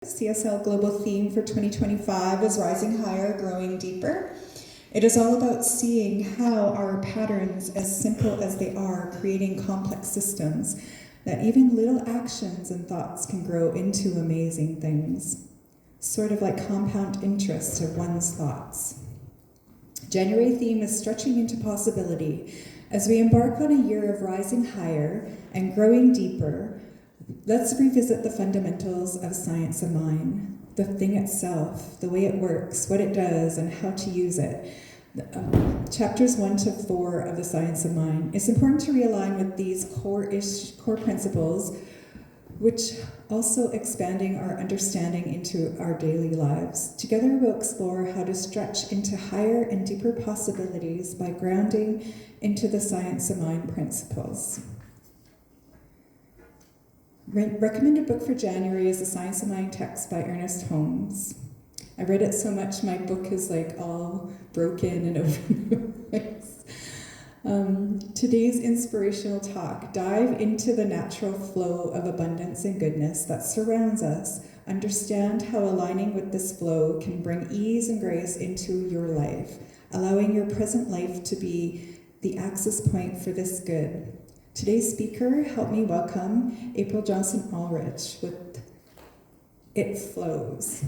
CSL Global theme for 2025 is Rising Higher, Growing Deeper. It is all about seeing how our patterns, as simple as they are, creating complex systems, that even little actions and thoughts can grow into amazing things, sort of like compound interest of one's thoughts. January theme is stretching into possibility. As we embark on a year of rising higher and growing deeper, let's revisit the fundamentals of science of mind, the thing itself, the way it works, what it does, and how to use it. Chapters 1 to 4 of the Science of Mind. It's important to realign with these core principles, which also expanding our understanding into our daily lives. Together we'll explore how to stretch into higher and deeper possibilities by grounding into the Science of Mind principles. Recommended book for January is The Science of Mind text by Ernest Holmes. I read it so much my book is like all broken and over. Today's inspirational talk, dive into the natural flow of abundance and goodness that surrounds us. Understand how aligning with this flow can bring ease and grace into your life, allowing your present life to be the access point for this good. Today's speaker, help me welcome April Johnston Ulrich with It Flows.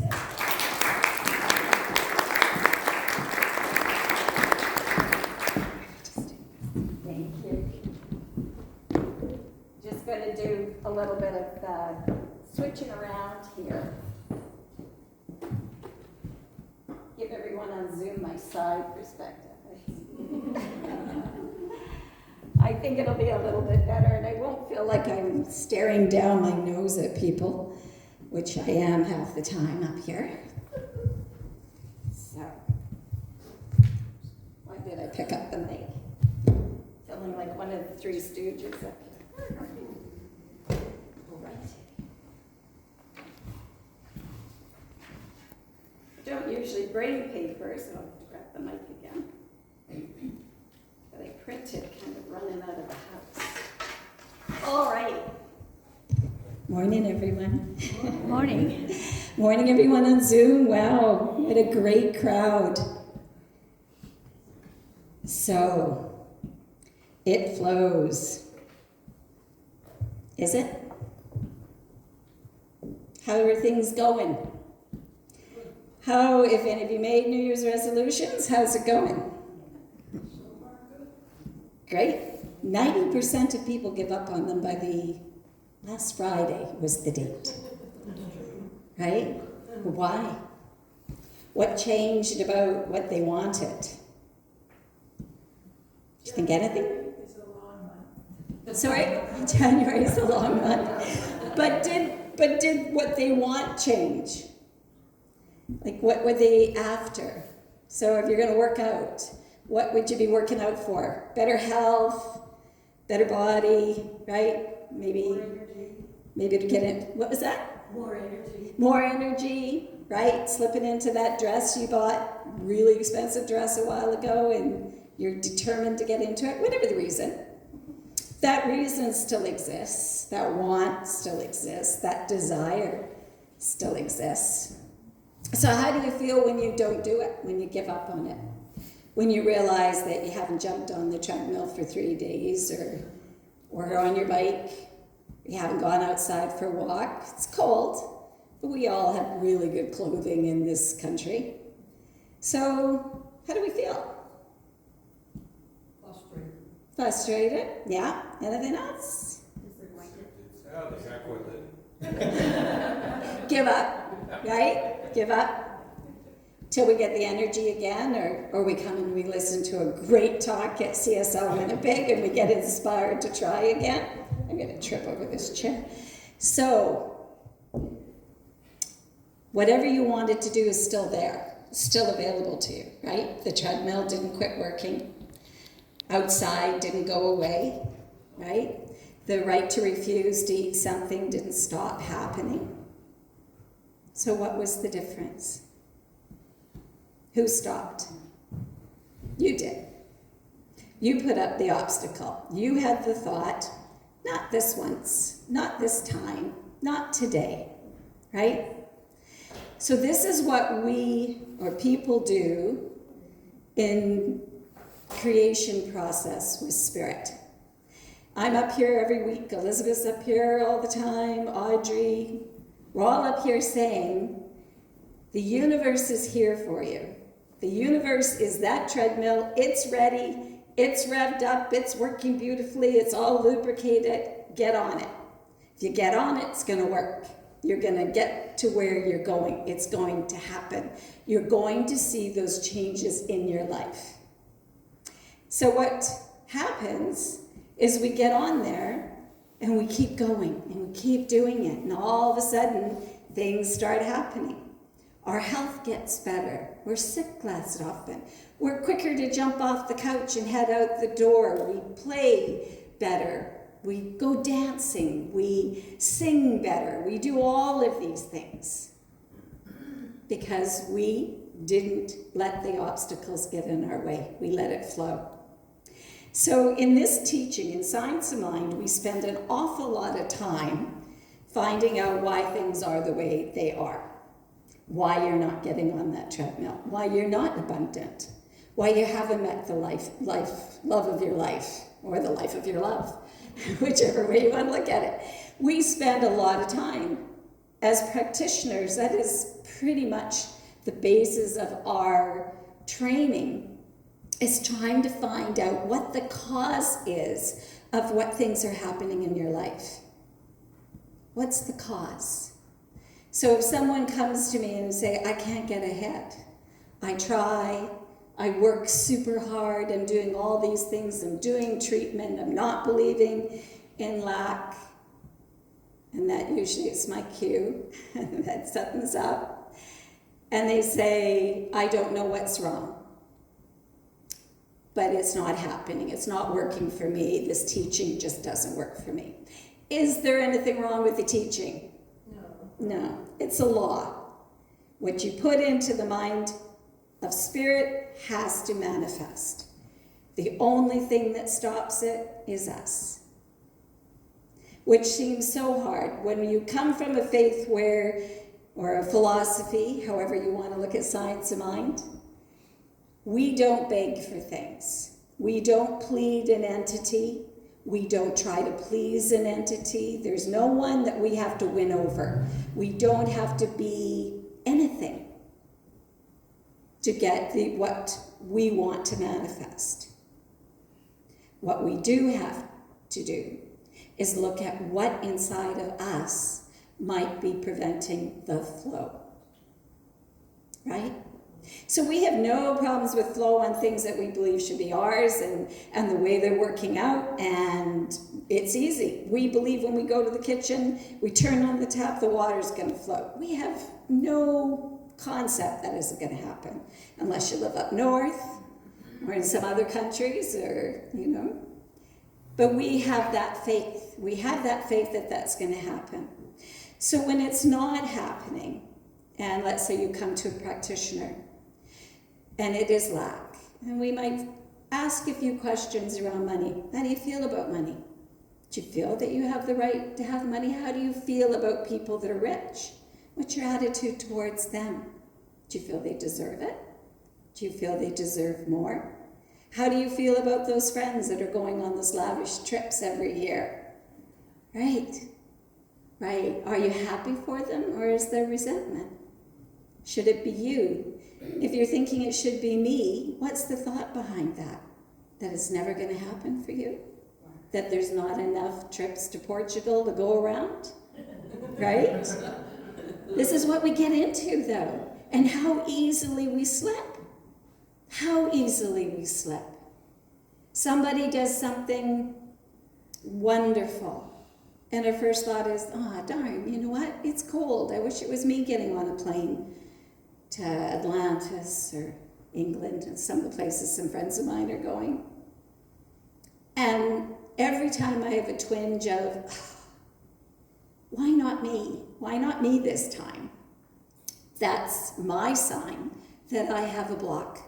Thank you. Just going to do a little bit of switching around here. Give everyone on Zoom my side perspective. I think it'll be a little bit better, and I won't feel like I'm staring down my nose at people, which I am half the time up here. So, why did I pick up the mic? Feeling like one of the Three Stooges up here. All right. I don't usually bring paper, so I'll grab the mic again. But I printed kind of running out of the house. All right. Morning, everyone. Morning. Morning, everyone on Zoom. Wow, what a great crowd. So, it flows. Is it? How are things going? How, if any of you made New Year's resolutions, how's it going? Great. 90% of people give up on them by the last Friday was the date. Right? Why? What changed about what they wanted? Do you think anything? It's a long one. Sorry, January is a long month. But did what they want change? Like what were they after? So if you're going to work out, what would you be working out for? Better health, better body, right? Maybe to get in. What was that? More energy. More energy, right? Slipping into that dress you bought, really expensive dress a while ago, and you're determined to get into it, whatever the reason. That reason still exists. That want still exists. That desire still exists. So how do you feel when you don't do it, when you give up on it? When you realize that you haven't jumped on the treadmill for 3 days or on your bike, you haven't gone outside for a walk. It's cold, but we all have really good clothing in this country. So how do we feel? Frustrated, yeah. Anything else? Give up, right? Give up. Till we get the energy again, or we come and we listen to a great talk at CSL Winnipeg and we get inspired to try again. I'm going to trip over this chair. So, whatever you wanted to do is still there, still available to you, right? The treadmill didn't quit working. Outside didn't go away, right? The right to refuse to eat something didn't stop happening. So what was the difference? Who stopped? You did. You put up the obstacle. You had the thought, not this once, not this time, not today, right? So this is what we, or people, do in creation process with spirit. I'm up here every week, Elizabeth's up here all the time, Audrey. We're all up here saying, the universe is here for you. The universe is that treadmill, it's ready, it's revved up, it's working beautifully, it's all lubricated, get on it. If you get on it, it's gonna work. You're gonna get to where you're going. It's going to happen. You're going to see those changes in your life. So what happens is we get on there and we keep going and we keep doing it, and all of a sudden things start happening. Our health gets better. We're sick less often. We're quicker to jump off the couch and head out the door. We play better. We go dancing. We sing better. We do all of these things because we didn't let the obstacles get in our way. We let it flow. So in this teaching, in Science of Mind, we spend an awful lot of time finding out why things are the way they are. Why you're not getting on that treadmill, why you're not abundant, why you haven't met the love of your life, or the life of your love, whichever way you want to look at it. We spend a lot of time as practitioners. That is pretty much the basis of our training, is trying to find out what the cause is of what things are happening in your life. What's the cause? So if someone comes to me and say, I can't get ahead, I try, I work super hard, I'm doing all these things, I'm doing treatment, I'm not believing in lack, and that usually is my cue, that something's up, and they say, I don't know what's wrong, but it's not happening, it's not working for me, this teaching just doesn't work for me. Is there anything wrong with the teaching? No, it's a law. What you put into the mind of spirit has to manifest. The only thing that stops it is us. Which seems so hard. When you come from a faith where, or a philosophy, however you want to look at Science of Mind, we don't beg for things. We don't plead an entity. We don't try to please an entity. There's no one that we have to win over. We don't have to be anything to get what we want to manifest. What we do have to do is look at what inside of us might be preventing the flow. Right? So we have no problems with flow on things that we believe should be ours and the way they're working out, and it's easy. We believe when we go to the kitchen, we turn on the tap, the water's going to flow. We have no concept that isn't going to happen unless you live up north or in some other countries, or, But we have that faith. We have that faith that that's going to happen. So when it's not happening, and let's say you come to a practitioner, and it is lack, and we might ask a few questions around money. How do you feel about money? Do you feel that you have the right to have money? How do you feel about people that are rich? What's your attitude towards them? Do you feel they deserve it? Do you feel they deserve more? How do you feel about those friends that are going on those lavish trips every year? Right. Are you happy for them, or is there resentment? Should it be you? If you're thinking it should be me, what's the thought behind that? That it's never going to happen for you? That there's not enough trips to Portugal to go around? Right? This is what we get into, though. And how easily we slip. How easily we slip. Somebody does something wonderful, and our first thought is, darn, you know what? It's cold. I wish it was me getting on a plane to Atlantis or England, and some of the places some friends of mine are going. And every time I have a twinge of, why not me? Why not me this time? That's my sign that I have a block,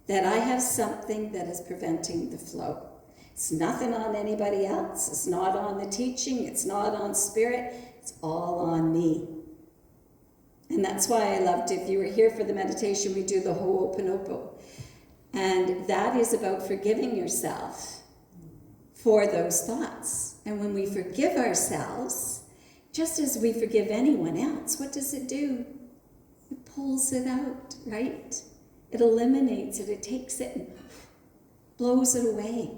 that I have something that is preventing the flow. It's nothing on anybody else. It's not on the teaching. It's not on spirit. It's all on me. And that's why I loved, if you were here for the meditation, we do the Ho'oponopono. And that is about forgiving yourself for those thoughts. And when we forgive ourselves, just as we forgive anyone else, what does it do? It pulls it out, right? It eliminates it, it takes it and blows it away.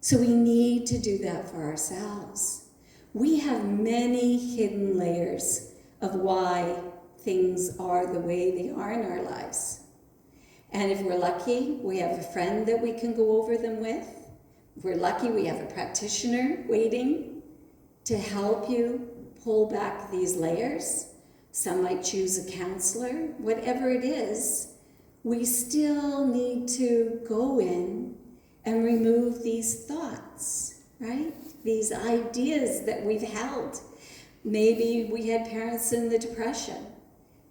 So we need to do that for ourselves. We have many hidden layers of why things are the way they are in our lives. And if we're lucky, we have a friend that we can go over them with. If we're lucky, we have a practitioner waiting to help you pull back these layers. Some might choose a counselor. Whatever it is, we still need to go in and remove these thoughts, right? These ideas that we've held. Maybe we had parents in the Depression,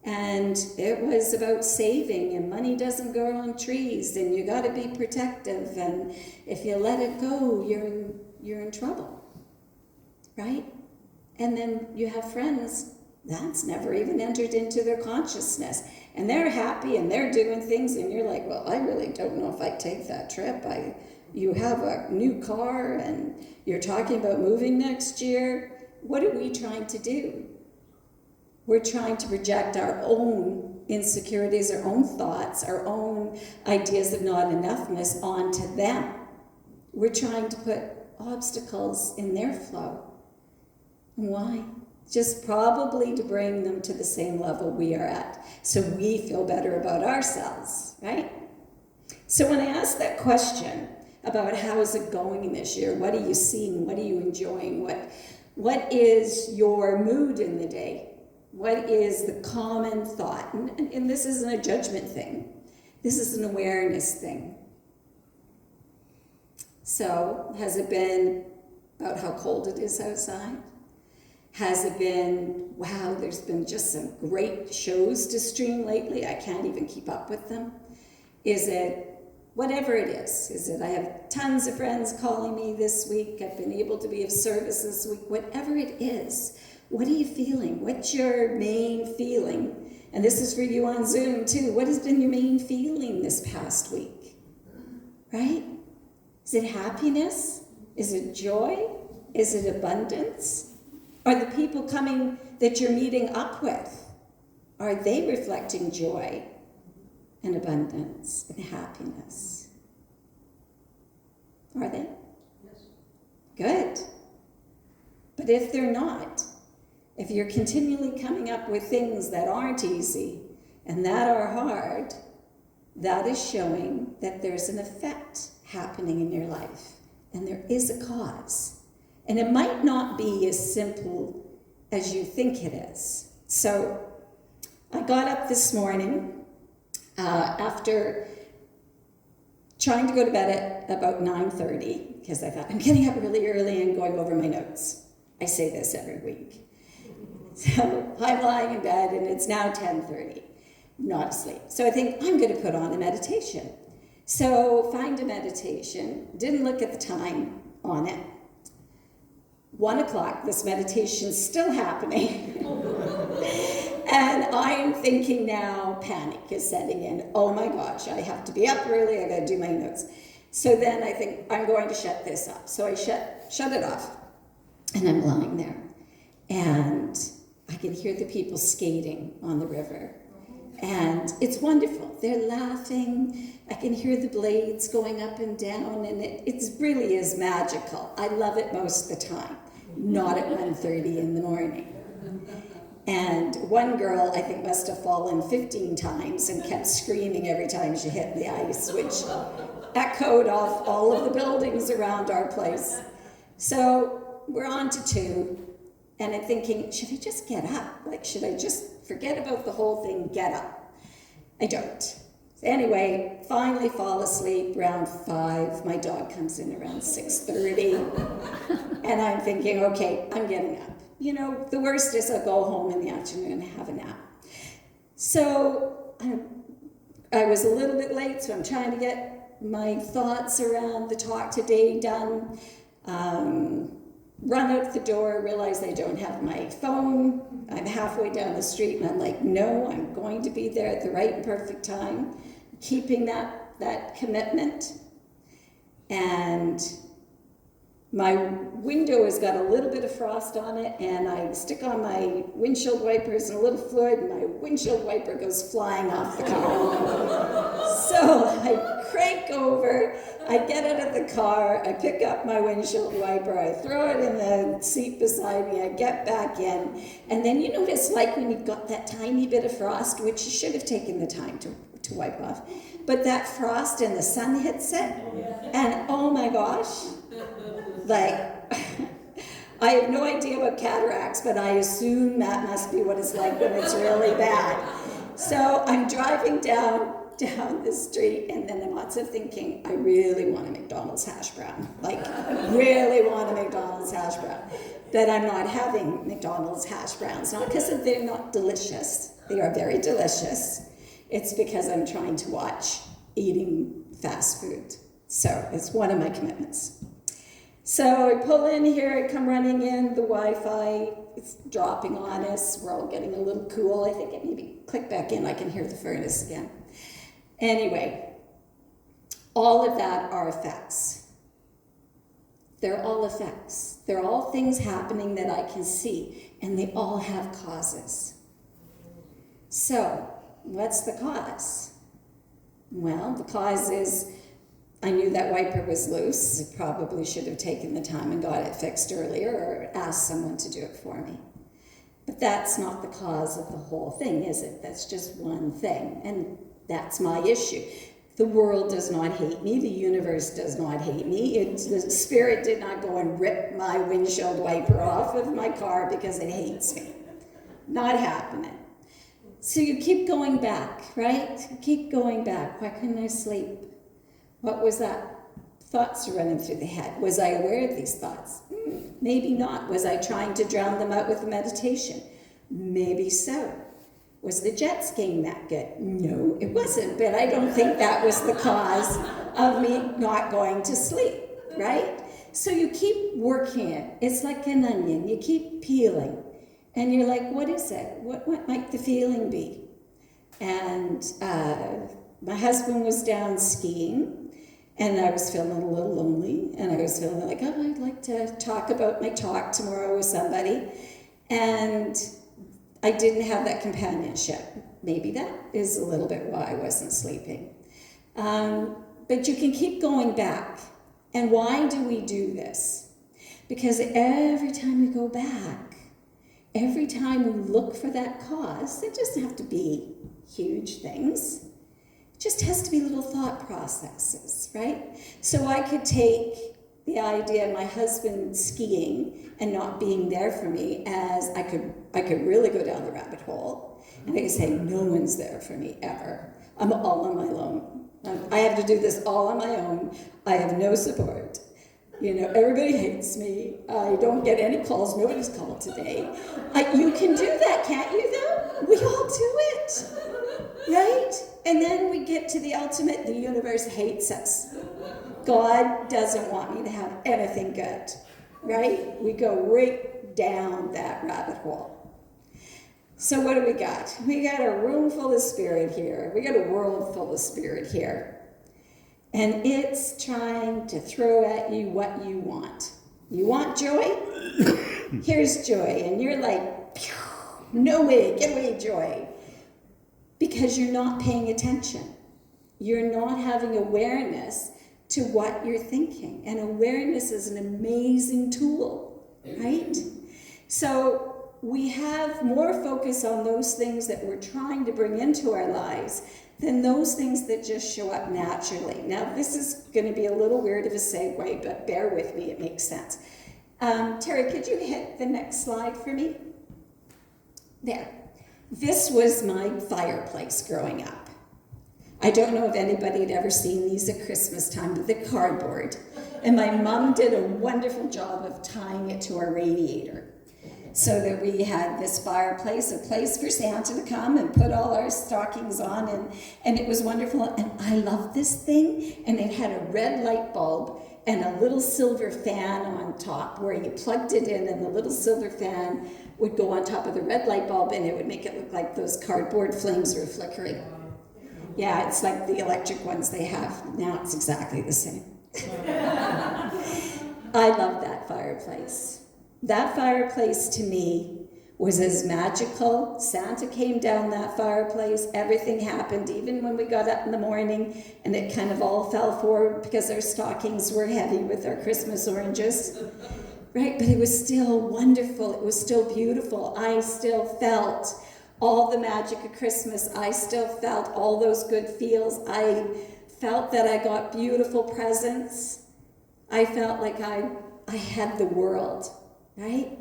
and it was about saving, and money doesn't grow on trees, and you got to be protective, and if you let it go, you're in trouble, right? And then you have friends that's never even entered into their consciousness, and they're happy and they're doing things, and you're like, well, I really don't know if I'd take that trip. You have a new car and you're talking about moving next year. What are we trying to do? We're trying to project our own insecurities, our own thoughts, our own ideas of not enoughness onto them. We're trying to put obstacles in their flow. And why? Just probably to bring them to the same level we are at, so we feel better about ourselves, right? So when I asked that question about how is it going this year, what are you seeing, what are you enjoying, what is your mood in the day, what is the common thought, and this isn't a judgment thing, this is an awareness thing. So has it been about how cold it is outside? Has it been, wow, there's been just some great shows to stream lately, I can't even keep up with them? Is it whatever it is? Is it I have tons of friends calling me this week, I've been able to be of service this week, whatever it is, what are you feeling? What's your main feeling? And this is for you on Zoom too. What has been your main feeling this past week? Right? Is it happiness? Is it joy? Is it abundance? Are the people coming that you're meeting up with, are they reflecting joy and abundance and happiness? Are they? Yes. Good. But if they're not, if you're continually coming up with things that aren't easy and that are hard, that is showing that there's an effect happening in your life, and there is a cause. And it might not be as simple as you think it is. So I got up this morning after trying to go to bed at about 9:30, because I thought, I'm getting up really early and going over my notes. I say this every week. So I'm lying in bed and it's now 10:30, not asleep. So I think I'm going to put on a meditation. So find a meditation, didn't look at the time on it. 1 o'clock, this meditation's still happening. And I'm thinking now, panic is setting in. Oh my gosh, I have to be up early, I gotta do my notes. So then I think, I'm going to shut this off. So I shut it off, and I'm lying there. And I can hear the people skating on the river. And it's wonderful. They're laughing. I can hear the blades going up and down, and it really is magical. I love it most of the time, not at 1:30 in the morning. And one girl, I think, must have fallen 15 times and kept screaming every time she hit the ice, which echoed off all of the buildings around our place. So we're on to 2, and I'm thinking, should I just get up? Like, should I just forget about the whole thing, get up? I don't. Anyway, finally fall asleep around 5. My dog comes in around 6:30. And I'm thinking, okay, I'm getting up. You know, the worst is I'll go home in the afternoon and have a nap. So I was a little bit late, so I'm trying to get my thoughts around the talk today done. run out the door, realize I don't have my phone. I'm halfway down the street and I'm like, no, I'm going to be there at the right and perfect time, keeping that commitment. And my window has got a little bit of frost on it, and I stick on my windshield wipers and a little fluid, and my windshield wiper goes flying off the car. So I crank over, I get out of the car, I pick up my windshield wiper, I throw it in the seat beside me, I get back in, and then you notice, like when you've got that tiny bit of frost, which you should have taken the time to wipe off, but that frost and the sun hits it, and oh my gosh, like, I have no idea about cataracts, but I assume that must be what it's like when it's really bad. So I'm driving down the street, and then I'm also thinking, I really want a McDonald's hash brown. Like, really want a McDonald's hash brown. But I'm not having McDonald's hash browns, not because they're not delicious. They are very delicious. It's because I'm trying to watch eating fast food. So it's one of my commitments. So I pull in here, I come running in, the Wi-Fi is dropping on us, we're all getting a little cool. I think I maybe click back in, I can hear the furnace again. Anyway, all of that are effects. They're all effects. They're all things happening that I can see, and they all have causes. So, what's the cause? Well, the cause is I knew that wiper was loose. I probably should have taken the time and got it fixed earlier or asked someone to do it for me. But that's not the cause of the whole thing, is it? That's just one thing, and that's my issue. The world does not hate me. The universe does not hate me. The spirit did not go and rip my windshield wiper off of my car because it hates me. Not happening. So you keep going back, right? Keep going back. Why couldn't I sleep? What was that? Thoughts are running through the head. Was I aware of these thoughts? Maybe not. Was I trying to drown them out with meditation? Maybe so. Was the jet skiing that good? No, it wasn't, but I don't think that was the cause of me not going to sleep, right? So you keep working it. It's like an onion. You keep peeling. And you're like, what is it? What might the feeling be? And my husband was down skiing, and I was feeling a little lonely, and I was feeling like, oh, I'd like to talk about my talk tomorrow with somebody. And I didn't have that companionship. Maybe that is a little bit why I wasn't sleeping. But you can keep going back. And why do we do this? Because every time we go back, every time we look for that cause, it doesn't have to be huge things. It just has to be little thought processes, right? So I could take the idea of my husband skiing and not being there for me as I could really go down the rabbit hole. And I could say, no one's there for me ever. I'm all on my own. I have to do this all on my own. I have no support. You know, everybody hates me. I don't get any calls. Nobody's called today. You can do that, can't you, though? We all do it, right? And then we get to the ultimate, the universe hates us. God doesn't want me to have anything good, right? We go right down that rabbit hole. So what do we got? We got a room full of spirit here. We got a world full of spirit here. And it's trying to throw at you what you want. You want joy? Here's joy. And you're like, no way, get away, joy. Because you're not paying attention. You're not having awareness to what you're thinking. And awareness is an amazing tool, right? So we have more focus on those things that we're trying to bring into our lives than those things that just show up naturally. Now, this is going to be a little weird of a segue, but bear with me, it makes sense. Terry, could you hit the next slide for me? There. This was my fireplace growing up. I don't know if anybody had ever seen these at Christmas time, but they're cardboard. And my mom did a wonderful job of tying it to our radiator, so that we had this fireplace, a place for Santa to come and put all our stockings on, and it was wonderful. And I loved this thing, and it had a red light bulb, and a little silver fan on top where you plugged it in, and the little silver fan would go on top of the red light bulb, and it would make it look like those cardboard flames were flickering. Yeah, it's like the electric ones they have now. It's exactly the same. I love that fireplace. That fireplace to me was as magical. Santa came down that fireplace. Everything happened, even when we got up in the morning and it kind of all fell forward because our stockings were heavy with our Christmas oranges. Right? But it was still wonderful. It was still beautiful. I still felt all the magic of Christmas. I still felt all those good feels. I felt that I got beautiful presents. I felt like I had the world, right?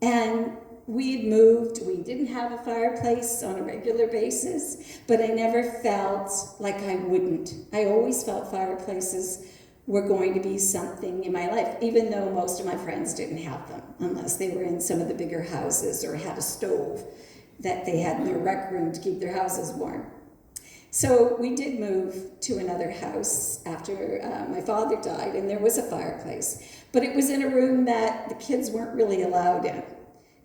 And we had moved. We didn't have a fireplace on a regular basis, but I never felt like I wouldn't. I always felt fireplaces were going to be something in my life, even though most of my friends didn't have them, unless they were in some of the bigger houses or had a stove that they had in their rec room to keep their houses warm. So we did move to another house after my father died, and there was a fireplace. But it was in a room that the kids weren't really allowed in.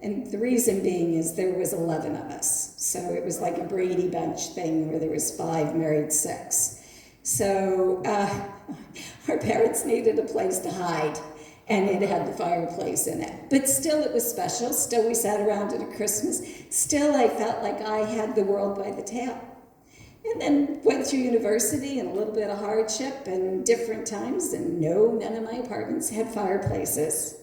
And the reason being is there was 11 of us. So it was like a Brady Bunch thing where there was 5 married 6. So our parents needed a place to hide, and it had the fireplace in it. But still it was special. Still we sat around at Christmas. Still I felt like I had the world by the tail. And then went through university and a little bit of hardship and different times, and no, none of my apartments had fireplaces.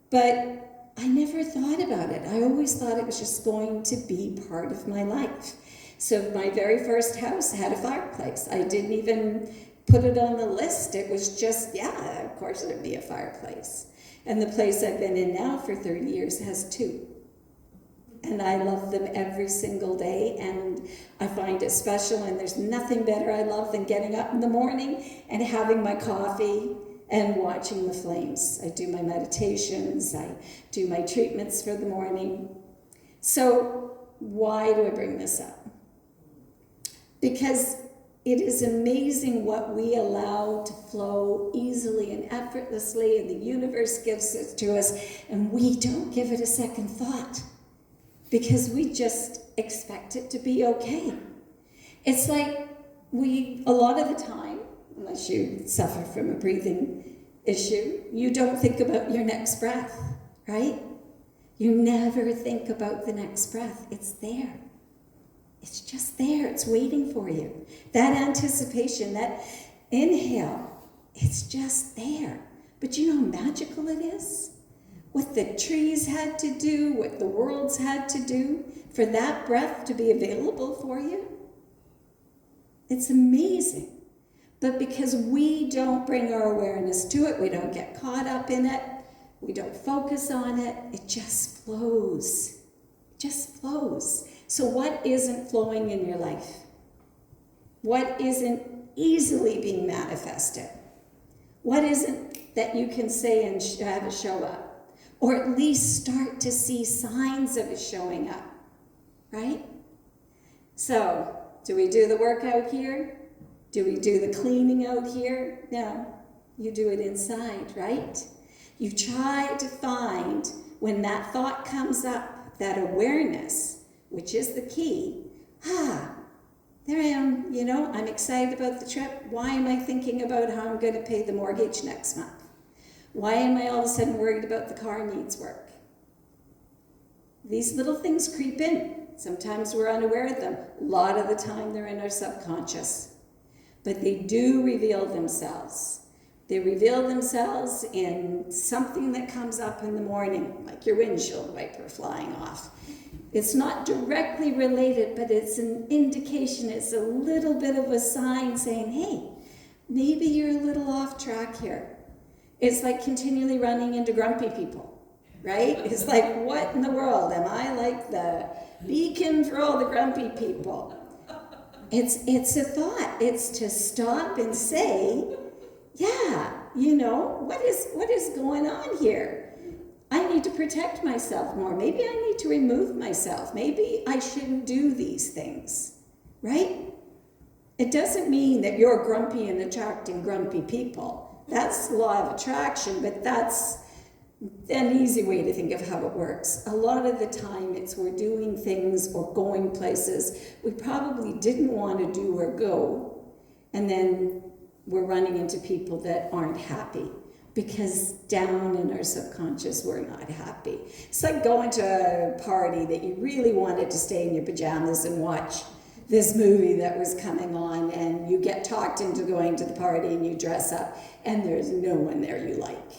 But I never thought about it. I always thought it was just going to be part of my life. So my very first house had a fireplace. I didn't even put it on the list. It was just, yeah, of course there'd be a fireplace. And the place I've been in now for 30 years has 2. And I love them every single day, and I find it special, and there's nothing better I love than getting up in the morning and having my coffee and watching the flames. I do my meditations, I do my treatments for the morning. So why do I bring this up? Because it is amazing what we allow to flow easily and effortlessly, and the universe gives it to us, and we don't give it a second thought. Because we just expect it to be okay. It's like a lot of the time, unless you suffer from a breathing issue, you don't think about your next breath, right? You never think about the next breath. It's there. It's just there. It's waiting for you. That anticipation, that inhale, it's just there. But you know how magical it is? What the trees had to do, what the world's had to do for that breath to be available for you. It's amazing. But because we don't bring our awareness to it, we don't get caught up in it, we don't focus on it, it just flows. It just flows. So what isn't flowing in your life? What isn't easily being manifested? What isn't that you can say and have it show up? Or at least start to see signs of it showing up, right? So, do we do the work out here? Do we do the cleaning out here? No, you do it inside, right? You try to find, when that thought comes up, that awareness, which is the key. There I am, I'm excited about the trip. Why am I thinking about how I'm going to pay the mortgage next month? Why am I all of a sudden worried about the car needs work? These little things creep in. Sometimes we're unaware of them. A lot of the time they're in our subconscious. But they do reveal themselves. They reveal themselves in something that comes up in the morning, like your windshield wiper flying off. It's not directly related, but it's an indication. It's a little bit of a sign saying, hey, maybe you're a little off track here. It's like continually running into grumpy people, right? It's like, what in the world? Am I like the beacon for all the grumpy people? It's a thought. It's to stop and say, yeah, what is going on here? I need to protect myself more. Maybe I need to remove myself. Maybe I shouldn't do these things, right? It doesn't mean that you're grumpy and attracting grumpy people. That's law of attraction, but that's an easy way to think of how it works. A lot of the time it's we're doing things or going places we probably didn't want to do or go, and then we're running into people that aren't happy because down in our subconscious we're not happy. It's like going to a party that you really wanted to stay in your pajamas and watch this movie that was coming on, and you get talked into going to the party and you dress up and there's no one there you like.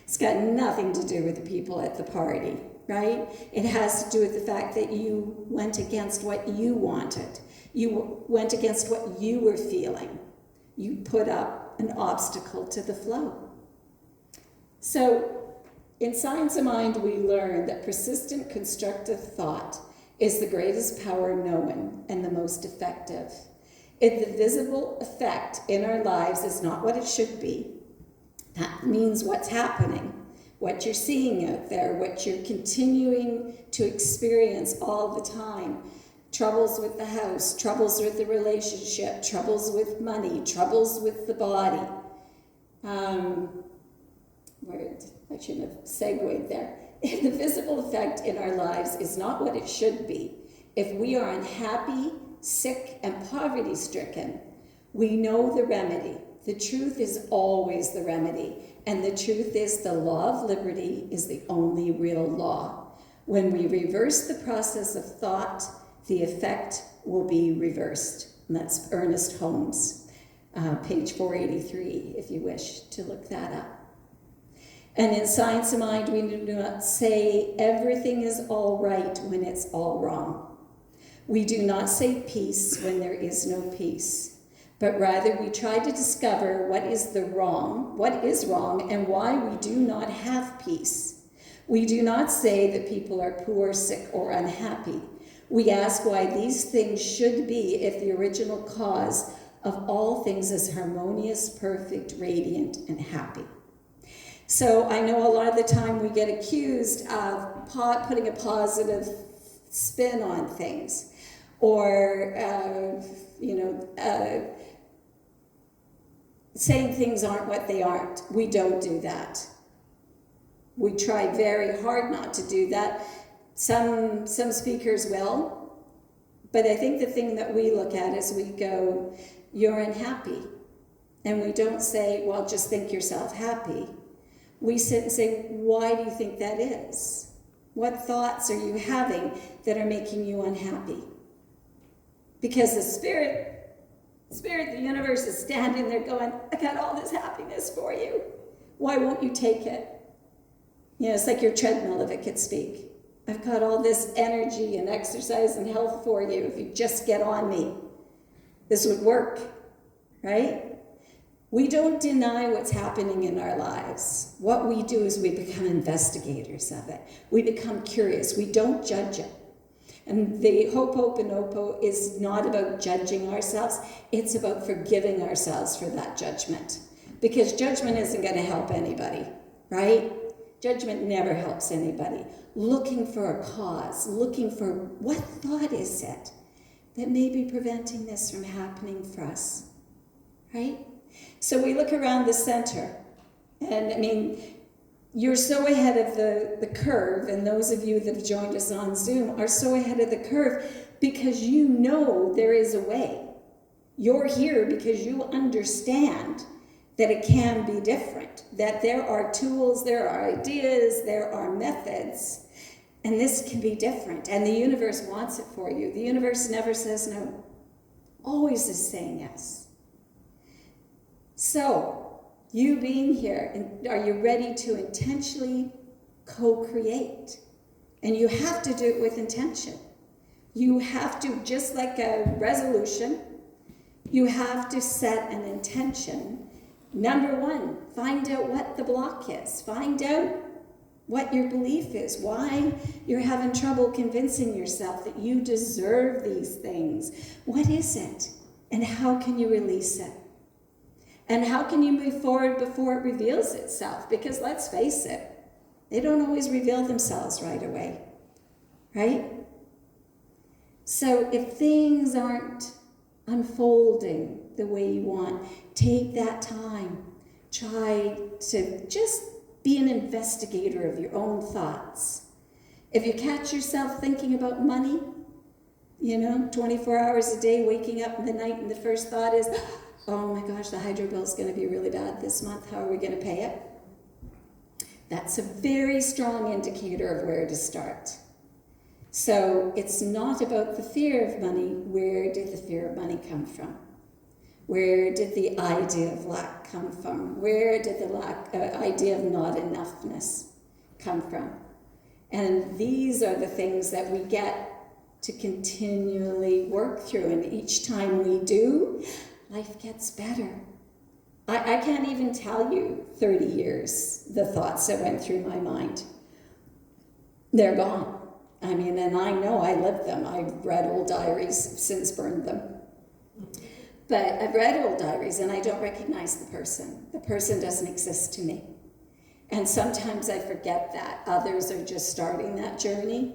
It's got nothing to do with the people at the party, right? It has to do with the fact that you went against what you wanted. You went against what you were feeling. You put up an obstacle to the flow. So, in Science of Mind, we learn that persistent constructive thought is the greatest power known and the most effective. If the visible effect in our lives is not what it should be, that means what's happening, what you're seeing out there, what you're continuing to experience all the time. Troubles with the house, troubles with the relationship, troubles with money, troubles with the body. I shouldn't have segued there. If the visible effect in our lives is not what it should be, if we are unhappy, sick, and poverty-stricken, we know the remedy. The truth is always the remedy, and the truth is the law of liberty is the only real law. When we reverse the process of thought, the effect will be reversed. And that's Ernest Holmes, page 483, if you wish to look that up. And in Science of Mind, we do not say everything is all right when it's all wrong. We do not say peace when there is no peace, but rather we try to discover what is wrong, and why we do not have peace. We do not say that people are poor, sick, or unhappy. We ask why these things should be if the original cause of all things is harmonious, perfect, radiant, and happy. So I know a lot of the time we get accused of putting a positive spin on things, or saying things aren't what they aren't. We don't do that. We try very hard not to do that. Some speakers will, but I think the thing that we look at is we go, you're unhappy. And we don't say, well, just think yourself happy. We sit and say, why do you think that is? What thoughts are you having that are making you unhappy? Because the spirit, the universe is standing there going, I got all this happiness for you. Why won't you take it? It's like your treadmill, if it could speak. I've got all this energy and exercise and health for you if you just get on me. This would work, right? We don't deny what's happening in our lives. What we do is we become investigators of it. We become curious. We don't judge it. And the Ho'oponopono is not about judging ourselves. It's about forgiving ourselves for that judgment. Because judgment isn't going to help anybody, right? Judgment never helps anybody. Looking for a cause, looking for what thought is it that may be preventing this from happening for us, right? So we look around the center, and you're so ahead of the curve, and those of you that have joined us on Zoom are so ahead of the curve because you know there is a way. You're here because you understand that it can be different, that there are tools, there are ideas, there are methods, and this can be different, and the universe wants it for you. The universe never says no, always is saying yes. So, you being here, are you ready to intentionally co-create? And you have to do it with intention. You have to, just like a resolution, you have to set an intention. Number one, find out what the block is. Find out what your belief is, why you're having trouble convincing yourself that you deserve these things. What is it? And how can you release it? And how can you move forward before it reveals itself? Because let's face it, they don't always reveal themselves right away, right? So if things aren't unfolding the way you want. Take that time. Try to just be an investigator of your own thoughts. If you catch yourself thinking about money, 24 hours a day, waking up in the night, and the first thought is, oh my gosh, the hydro bill's going to be really bad this month. How are we going to pay it? That's a very strong indicator of where to start. So it's not about the fear of money. Where did the fear of money come from? Where did the idea of lack come from? Where did the idea of not enoughness come from? And these are the things that we get to continually work through. And each time we do, life gets better. I can't even tell you 30 years, the thoughts that went through my mind. They're gone. I mean, and I know I lived them. I've read old diaries, since burned them. But I've read old diaries and I don't recognize the person. The person doesn't exist to me. And sometimes I forget that. Others are just starting that journey.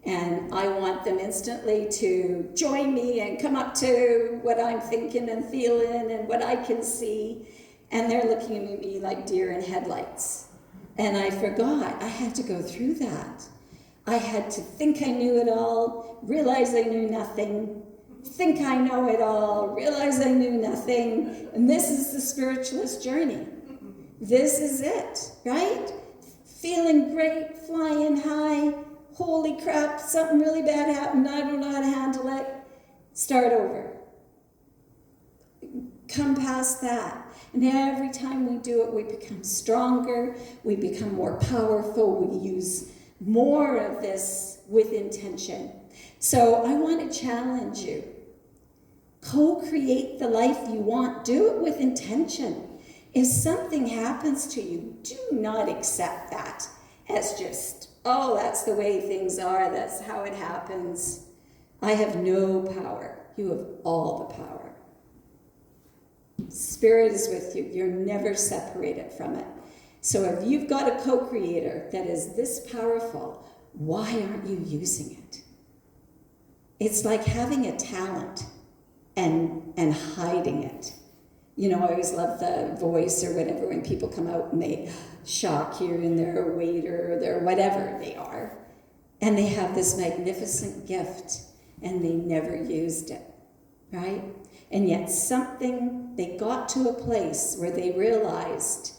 And I want them instantly to join me and come up to what I'm thinking and feeling and what I can see. And they're looking at me like deer in headlights. And I forgot I had to go through that. I had to think I knew it all, realize I knew nothing, think I know it all, realize I knew nothing. And this is the spiritualist journey. This is it, right? Feeling great, flying high, holy crap, something really bad happened, I don't know how to handle it. Start over. Come past that. And every time we do it, we become stronger, we become more powerful, we use more of this with intention. So I want to challenge you. Co-create the life you want. Do it with intention. If something happens to you, do not accept that as just, oh, that's the way things are, that's how it happens. I have no power. You have all the power. Spirit is with you. You're never separated from it. So if you've got a co-creator that is this powerful, why aren't you using it? It's like having a talent and hiding it. I always love the voice or whatever when people come out and they shock you and they're a waiter or they're whatever they are. And they have this magnificent gift and they never used it, right? And yet they got to a place where they realized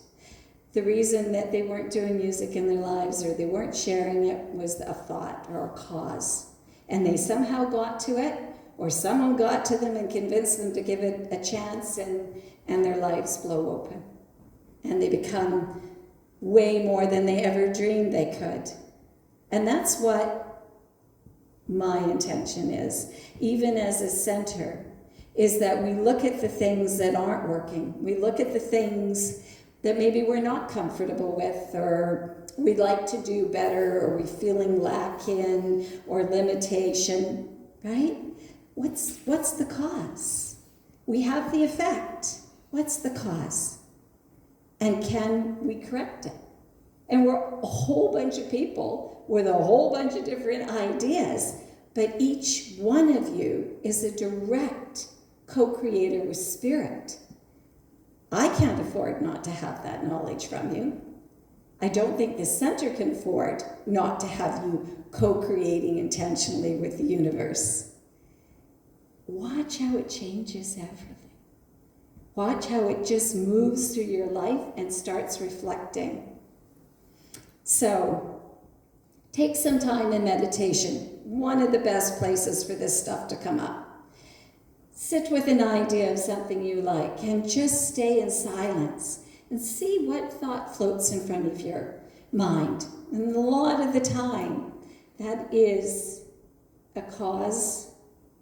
the reason that they weren't doing music in their lives or they weren't sharing it was a thought or a cause. And they somehow got to it, or someone got to them and convinced them to give it a chance, and their lives blow open. And they become way more than they ever dreamed they could. And that's what my intention is, even as a center, is that we look at the things that aren't working. We look at the things that maybe we're not comfortable with, or we'd like to do better, or we're feeling lacking or limitation, right? What's the cause? We have the effect. What's the cause? And can we correct it? And we're a whole bunch of people with a whole bunch of different ideas, but each one of you is a direct co-creator with Spirit. I can't afford not to have that knowledge from you. I don't think the center can afford not to have you co-creating intentionally with the universe. Watch how it changes everything. Watch how it just moves through your life and starts reflecting. So, take some time in meditation. One of the best places for this stuff to come up. Sit with an idea of something you like and just stay in silence and see what thought floats in front of your mind. And a lot of the time, that is a cause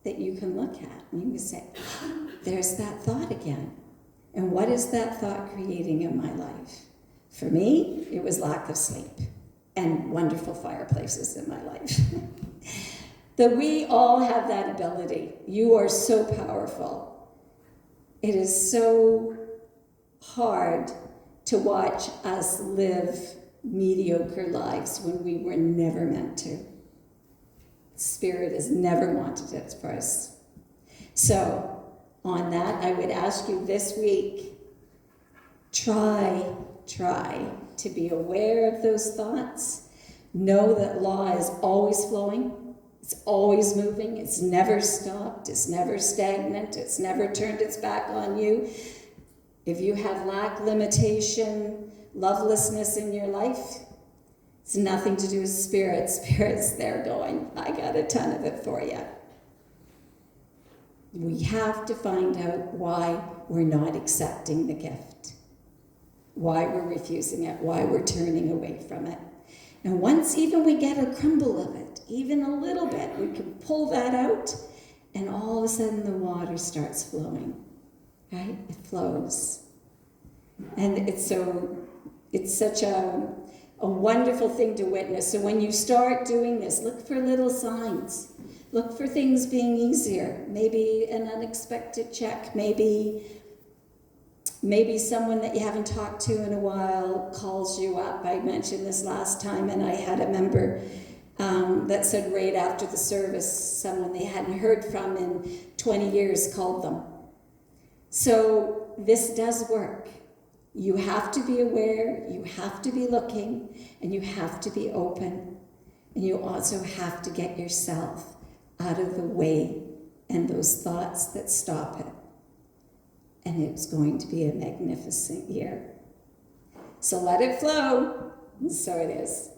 that you can look at. And you can say, there's that thought again. And what is that thought creating in my life? For me, it was lack of sleep and wonderful fireplaces in my life. That we all have that ability. You are so powerful. It is so hard to watch us live mediocre lives when we were never meant to. Spirit has never wanted it for us. So on that, I would ask you this week, try to be aware of those thoughts. Know that law is always flowing. It's always moving. It's never stopped. It's never stagnant. It's never turned its back on you. If you have lack, limitation, lovelessness in your life, it's nothing to do with spirit. Spirit's there going, I got a ton of it for you. We have to find out why we're not accepting the gift, why we're refusing it, why we're turning away from it. And once even we get a crumble of it, even a little bit, we can pull that out, and all of a sudden the water starts flowing, right? It flows. And it's such a wonderful thing to witness. So when you start doing this, look for little signs. Look for things being easier. Maybe an unexpected check. Maybe someone that you haven't talked to in a while calls you up. I mentioned this last time, and I had a member that said right after the service, someone they hadn't heard from in 20 years called them. So this does work. You have to be aware, you have to be looking, and you have to be open. And you also have to get yourself out of the way and those thoughts that stop it. And it's going to be a magnificent year. So let it flow, and so it is.